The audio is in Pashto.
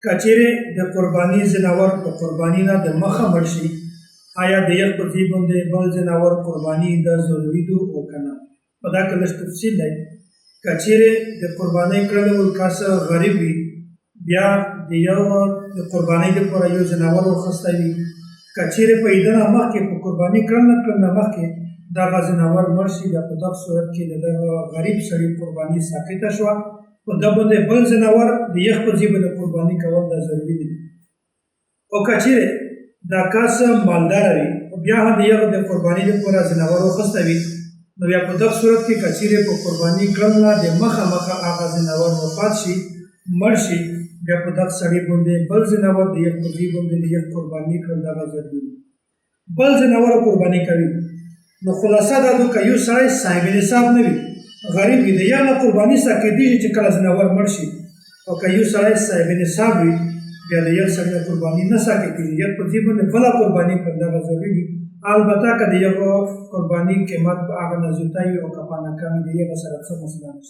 که چیرې د قرباني ځناور په قرباني نه د مخه مړ شي آیا د یخ په ځای باندې بل ځناور قرباني د ضروري ده او که نه. په دا کې لږ تفصیل دی. که چیرې د قربانۍ کړلو کس غریب وي بیا د یو د قربانۍ لپاره یو ځناور واخیستی وي، که چیرې په عیده نه مخکې په قرباني کړل نه مخکې دغه ځناور مړ شي بیا په دغه صورت کې د دغه غریب سړي قرباني ساقطه شوه، په ده باندې بل ځناور د یخ په ځای باندې قرباني کول دا ضروري دي. او که چیرې دا کس مالداره وي بیا هم د یغ د قرباني لپاره ځناور واخیستی وي نو بیا په دغه صورت کې که چیرې په قرباني کړل نه د مخه هغه ځناور وفات شي مړ شي بیا په دغه سړي باندې بل ځناور د یخ په ځای باندې د یخ قرباني کړل دغه ضروري دي. بل ځناور قرباني کوي نو خلاصه دا ده که یو سړی صاحب نصاب نه وي غریب وي د یغ نه قرباني ساقطېږي چې کله ځناور مړ شي، او که یو سړی صاحب نصاب وي بیا د یو سړي نه قرباني نه ساقطېږي، یو په ځای باندې بله قرباني کړل دغه ضروري دي. البته که د یو قرباني قیمت په هغه نه زیاته وي او که په ناکامي د یو سره څه مسله نشته.